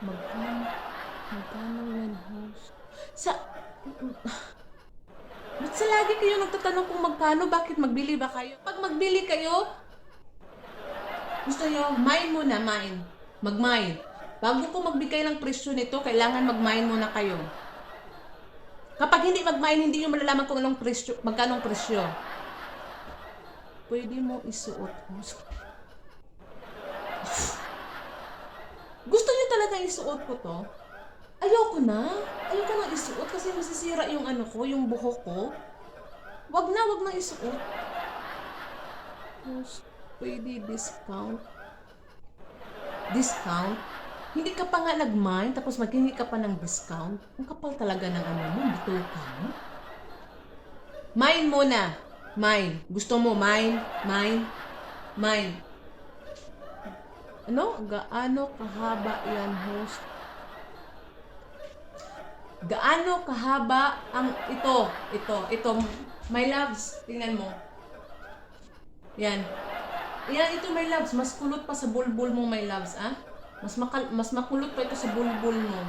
Magkano? Magkano yan, host? Sa... Ba't sa lagi kayo nagtatanong kung magkano? Bakit magbili ba kayo? Pag magbili kayo, gusto nyo, mine muna, mine. Mag-mine. Bago ko magbigay ng presyo nito, kailangan mag-mine muna kayo. Kapag hindi mag-mine, hindi nyo malalaman kung anong presyo, magkanong presyo. Pwede mo isuot, host. Gusto nyo talaga isuot ko to? Ayoko na. Ayoko na isuot kasi masisira yung ano ko, yung buhok ko. Wag na isuot. Host, pwede discount. Discount? Hindi ka pa nga nag-mine, tapos maghingi ka pa ng discount? Ang kapal talaga ng ano mo, bito ka mo. Mine muna. Mine. Gusto mo mine? Mine? Mine. Ano? Gaano kahaba yan, host? Gaano kahaba ang ito. My loves, tingnan mo. Yan. Yan, ito my loves. Mas kulot pa sa bulbul mo, my loves, ah? Mas makulot pa ito sa bulbul mo.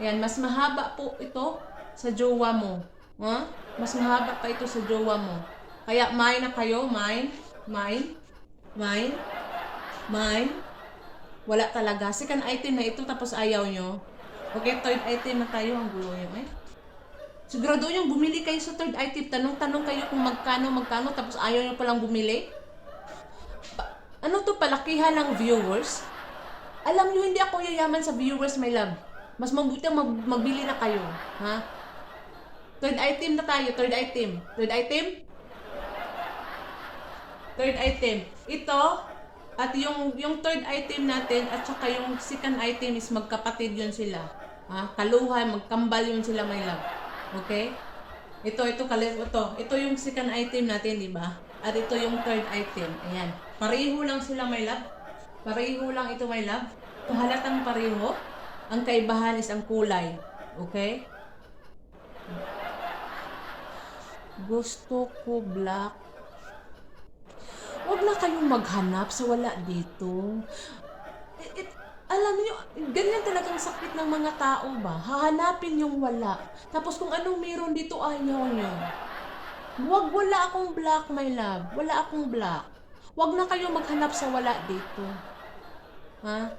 Yan, mas mahaba po ito sa jowa mo. Ha? Mas mahaba pa ito sa jowa mo. Kaya mine na kayo, mine. Wala talaga. Second item na ito tapos ayaw nyo. Okay, third item na tayo. Ang gulo yun eh. Sigurado yung bumili kayo sa third item. Tanong kayo kung magkano, tapos ayaw nyo palang bumili. Ano to, palakihan ng viewers? Alam nyo, hindi ako yayaman sa viewers, my love. Mas mabuti magbili na kayo. Ha? Third item na tayo. Third item. Ito, at yung third item natin, at saka yung second item is magkapatid yun sila. Ha? Kaluhan, magkambal yun sila, my love. Okay? Ito yung second item natin, di ba? At ito yung third item. Ayan. Pareho lang sila, my love. Pareho lang ito, my love. Halatang pareho. Ang kaibahan is ang kulay. Okay? Gusto ko black. Huwag na kayong maghanap sa wala dito. Alam niyo, ganyan talagang sakit ng mga tao ba? Hahanapin yung wala. Tapos kung anong meron dito, ayaw nyo. Wala akong black, my love. Wala akong black. Huwag na kayo maghanap sa wala dito. Ha?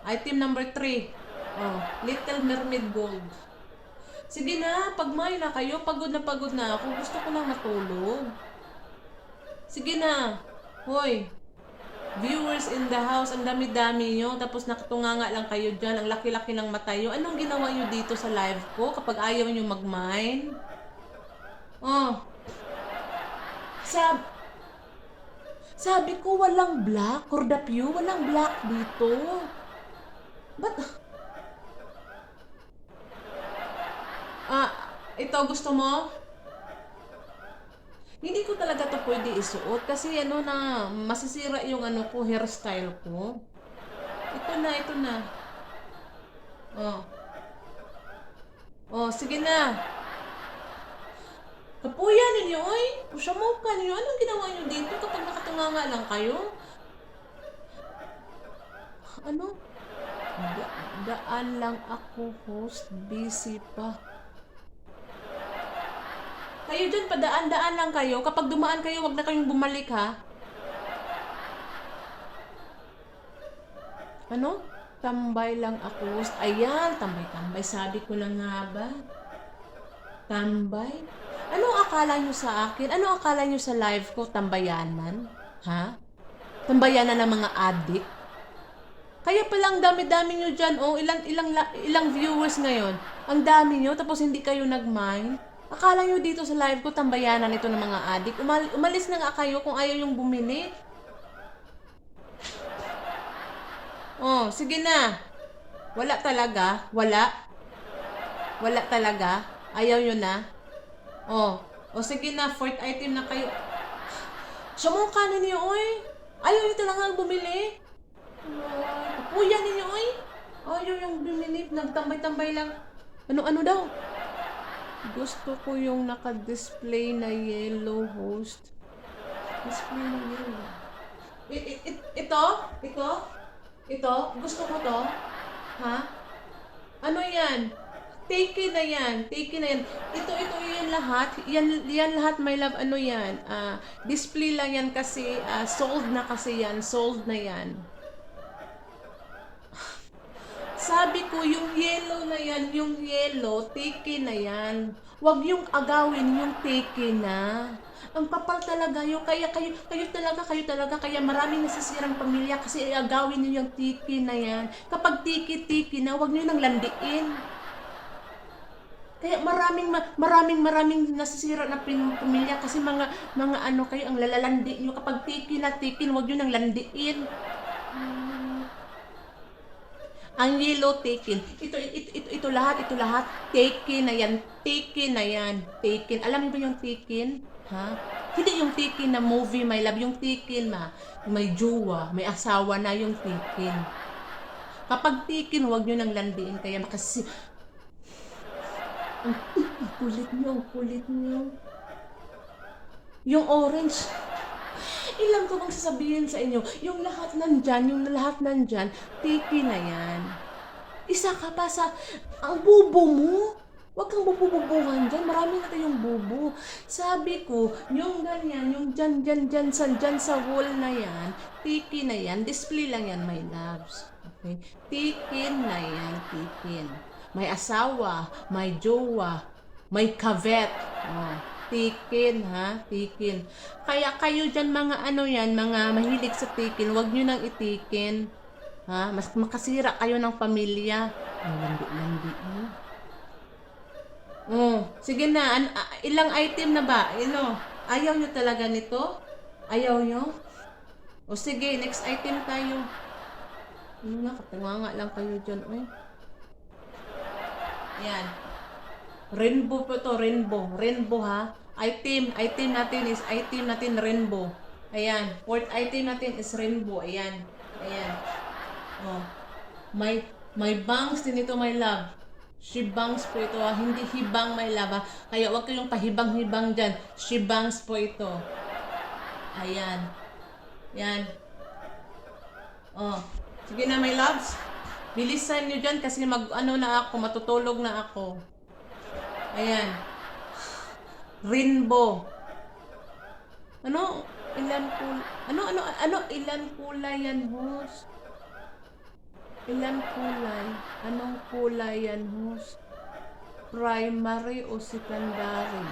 Item number 3. Oh, Little Mermaid Gold. Sige na, pagmay na kayo. Pagod na ako. Gusto ko nang matulog. Sige na. Hoy. Viewers in the house, ang dami-dami nyo. Tapos nakatunganga lang kayo dyan. Ang laki-laki ng mata nyo. Anong ginawa nyo dito sa live ko kapag ayaw nyo mag-mine? Oh. Sabi ko walang black. Cordapio, walang black dito. Ba't? Ito gusto mo? Hindi ko talaga to pwede isuot kasi ano na masisira yung ano ko, hairstyle ko. Ito na. Oh. Oh, sige na. Kapuya ninyo, oy. Pusya mo ka ninyo. Anong ginawa nyo dito kapag nakatunganga lang kayo? Ano? Daan lang ako, host. Busy pa. Kayo dyan, padaan-daan lang kayo. Kapag dumaan kayo, wag na kayong bumalik, ha? Ano? Tambay lang ako. Ayan, tambay-tambay. Sabi ko na nga ba? Tambay? Anong akala nyo sa akin? Anong akala nyo sa live ko? Tambayanan? Ha? Tambayanan ng mga addict? Kaya palang dami-dami nyo dyan. Oh, ilang viewers ngayon. Ang dami nyo, tapos hindi kayo nag-mind. Akala nyo dito sa live ko, tambayanan ito ng mga adik. Umalis na nga kayo kung ayaw yung bumili. Oh, sige na. Wala talaga. Wala talaga. Ayaw nyo na. Oh, sige na. Fourth item na kayo. Sumukha ninyo, oy. Ayaw nyo talaga bumili. Kuya ninyo, oy. Ayaw yung bumili. Nagtambay-tambay lang. Ano daw? Gusto ko yung naka-display na yellow, host. Display na yellow. Ito? Gusto ko to? Ha? Ano yan? Take na yan. Take na yan. Ito yan lahat. Yan lahat, my love. Ano yan? Display lang yan kasi sold na kasi yan. Sold na yan. Sabi ko, yung yellow na yan, yung yellow, take na yan. Huwag yung agawin yung take na. Ang kapal talaga yun. Kayo talaga, kaya maraming nasisirang pamilya kasi agawin niyo yung tiki na yan. Kapag tiki na, huwag niyo nang landiin. Kaya maraming nasisira na pamilya kasi mga ano kayo, ang lalalandi niyo. Kapag tiki na tiki, huwag niyo nang landiin. Ang yellow taken. Ito lahat. Taken na yan. Taken na yan. Taken. Alam mo ba yung taken? Ha? Hindi yung taken na movie, my love. Yung taken may jowa, may asawa na yung taken. Kapag taken, huwag nyo nang landiin. Kaya makasi... Ang kulit nyo. Yung orange. Ilang ko bang sasabihin sa inyo, yung lahat nandyan, tiki na yan. Isa ka pa sa, ang bubo mo. Huwag kang bubububuhan dyan, marami na tayong bubo. Sabi ko, yung ganyan, yung dyan sa wall na yan, tiki na yan, display lang yan, my loves. Okay? Tikin na yan, tikin. May asawa, may jowa, may kavet. Oh. Tikin, ha? Tikin. Kaya kayo dyan mga ano yan, mga mahilig sa tikin, huwag nyo nang itikin. Ha? Mas makasira kayo ng pamilya. Ang landi. Sige na. Ilang item na ba? Ayaw nyo talaga nito? Ayaw nyo? O sige, next item tayo. Katanga lang kayo dyan. Yan. Rainbow po to, rainbow ha. Item natin rainbow. Ayan, fourth item natin is rainbow. Ayan. Oh. May bangs din ito, my love. Shibangs po ito ha. Hindi hibang, my love ha. Kaya wag kayong pahibang-hibang dyan. Shibangs po ito. Ayan. Yan. Oh. Sige na, my loves. Bilisan nyo dyan kasi matutulog na ako. Ayan. Rainbow. Ilan kulay yan, host? Ilan kulay? Anong kulay yan, host? Primary o secondary?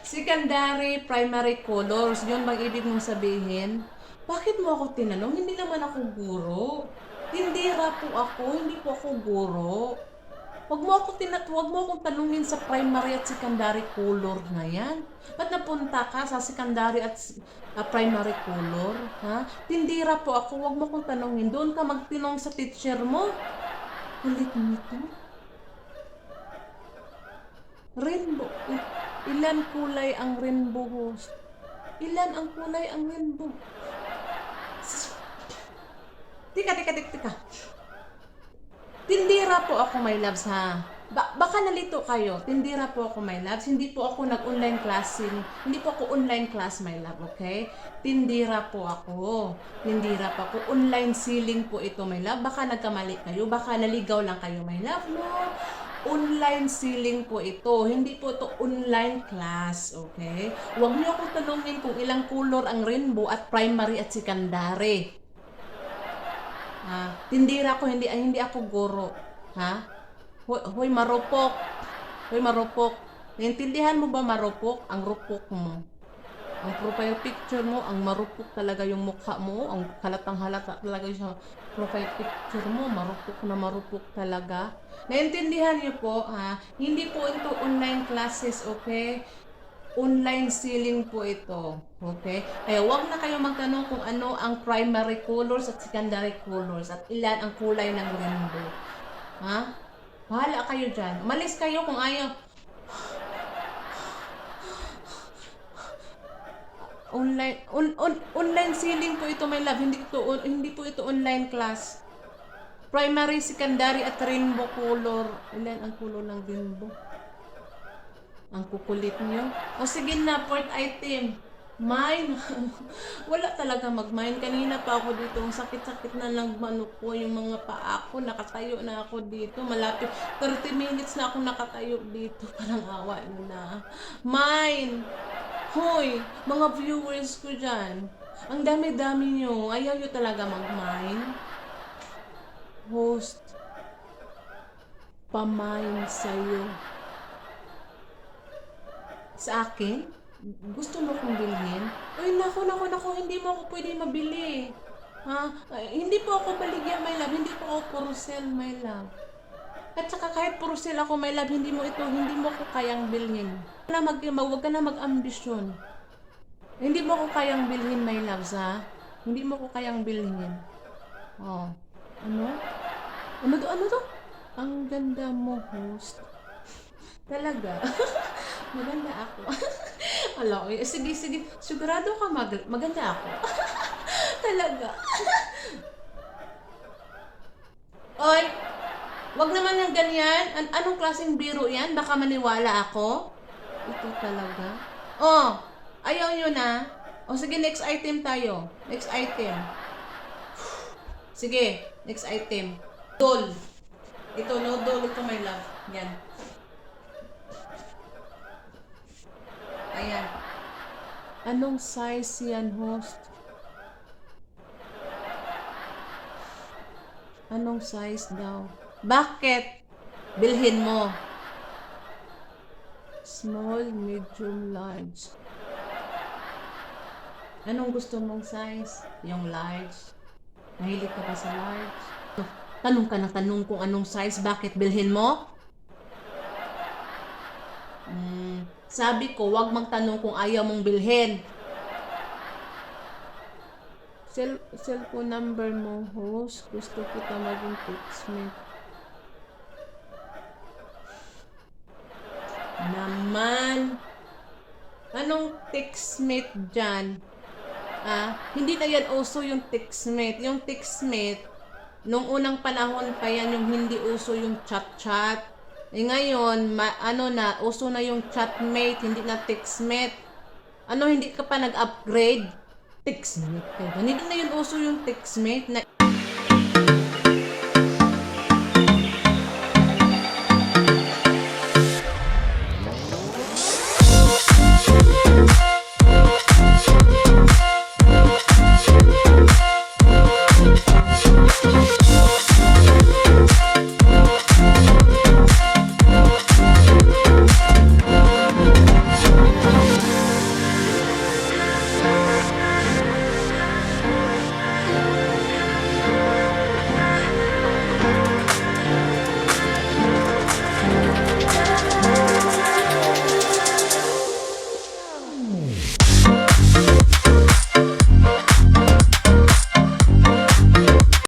Secondary, primary colors. Yun bang ibig mong sabihin? Bakit mo ako tinanong? Hindi naman ako guro. Tindira po ako, hindi po ako guro. Huwag mo akong tanungin sa primary at secondary color na yan. Ba't napunta ka sa secondary at primary color? Ha? Tindira po ako, huwag mo akong tanungin. Doon ka magtinong sa teacher mo. Kulit nito. Rainbow. Ilan kulay ang rainbow, host? Ilan ang kulay ang rainbow? Tika. Tindira po ako, my loves, ha? Baka nalito kayo. Tindira po ako, my loves. Hindi po ako nag-online classing. Hindi po ako online class, my love, okay? Tindira po ako. Online selling po ito, my love. Baka nagkamali kayo. Baka naligaw lang kayo, my love. No. Online selling po ito. Hindi po ito online class, okay? Huwag niyo akong tanungin kung ilang color ang rainbow at primary at secondary. Tindira ko, hindi ako guro. Ha? Hoy marupok. Naintindihan mo ba marupok? Ang rupok mo. Ang profile picture mo, ang marupok talaga yung mukha mo. Ang halatang-halata talaga yung profile picture mo. Marupok talaga. Naintindihan niyo po, ha? Hindi po ito online classes, okay? Online selling po ito. Okay? Kaya wag na kayo magtanong kung ano ang primary colors at secondary colors at ilan ang kulay ng rainbow. Ha? Bahala kayo dyan. Umalis kayo kung ayaw. Online selling po ito, my love. Hindi po ito online class. Primary, secondary at rainbow color. Ilan ang color ng rainbow? Ang kukulit nyo. O sige na, fourth item. Mine? Wala talaga mag-mine. Kanina pa ako dito. Ang sakit-sakit na ng manok ko. Yung mga paa ko. Nakatayo na ako dito. Malapit. 30 minutes na ako nakatayo dito. Parang awa na. Mine! Hoy! Mga viewers ko dyan. Ang dami-dami nyo. Ayaw nyo talaga mag-mine. Host. Pamine sa'yo. Sa akin? Gusto mo kong bilhin? Uy, naku, hindi mo ako pwede mabili. Ha? Hindi po ako baligyan, my love. Hindi po ako puro sell, my love. At saka kahit puro sell ako, my love, hindi mo ako kayang bilhin. Huwag ka na mag-ambisyon. Hindi mo ako kayang bilhin, my loves, ha? Hindi mo ako kayang bilhin. Oh. Ano? Ano to? Ang ganda mo, host. Talaga. Maganda ako. Ala, sige. Sigurado ka maganda ako. Talaga. Oy, wag naman yung ganyan. Anong klaseng biro yan? Baka maniwala ako. Ito talaga. Oh, ayaw nyo na. O sige, next item tayo. Next item. Sige, next item. Doll. Ito, no doll. Ito, my love. Yan. Ayan. Anong size yan, host? Anong size daw? Bakit? Bilhin mo. Small, medium, large. Anong gusto mong size? Yung large. Mahilig ka pa sa large? Tanong ka ng tanong kung anong size, bakit bilhin mo? Sabi ko, wag magtanong kung ayaw mong bilhin. Cellphone number mo, host. Gusto kita maging textmate. Naman. Anong textmate dyan? Hindi na yan uso yung textmate. Yung textmate, nung unang panahon pa yan, yung hindi uso yung chat-chat. Ngayon, uso na yung chatmate, hindi na textmate. Hindi ka pa nag-upgrade? Textmate. Hindi na yun uso yung textmate.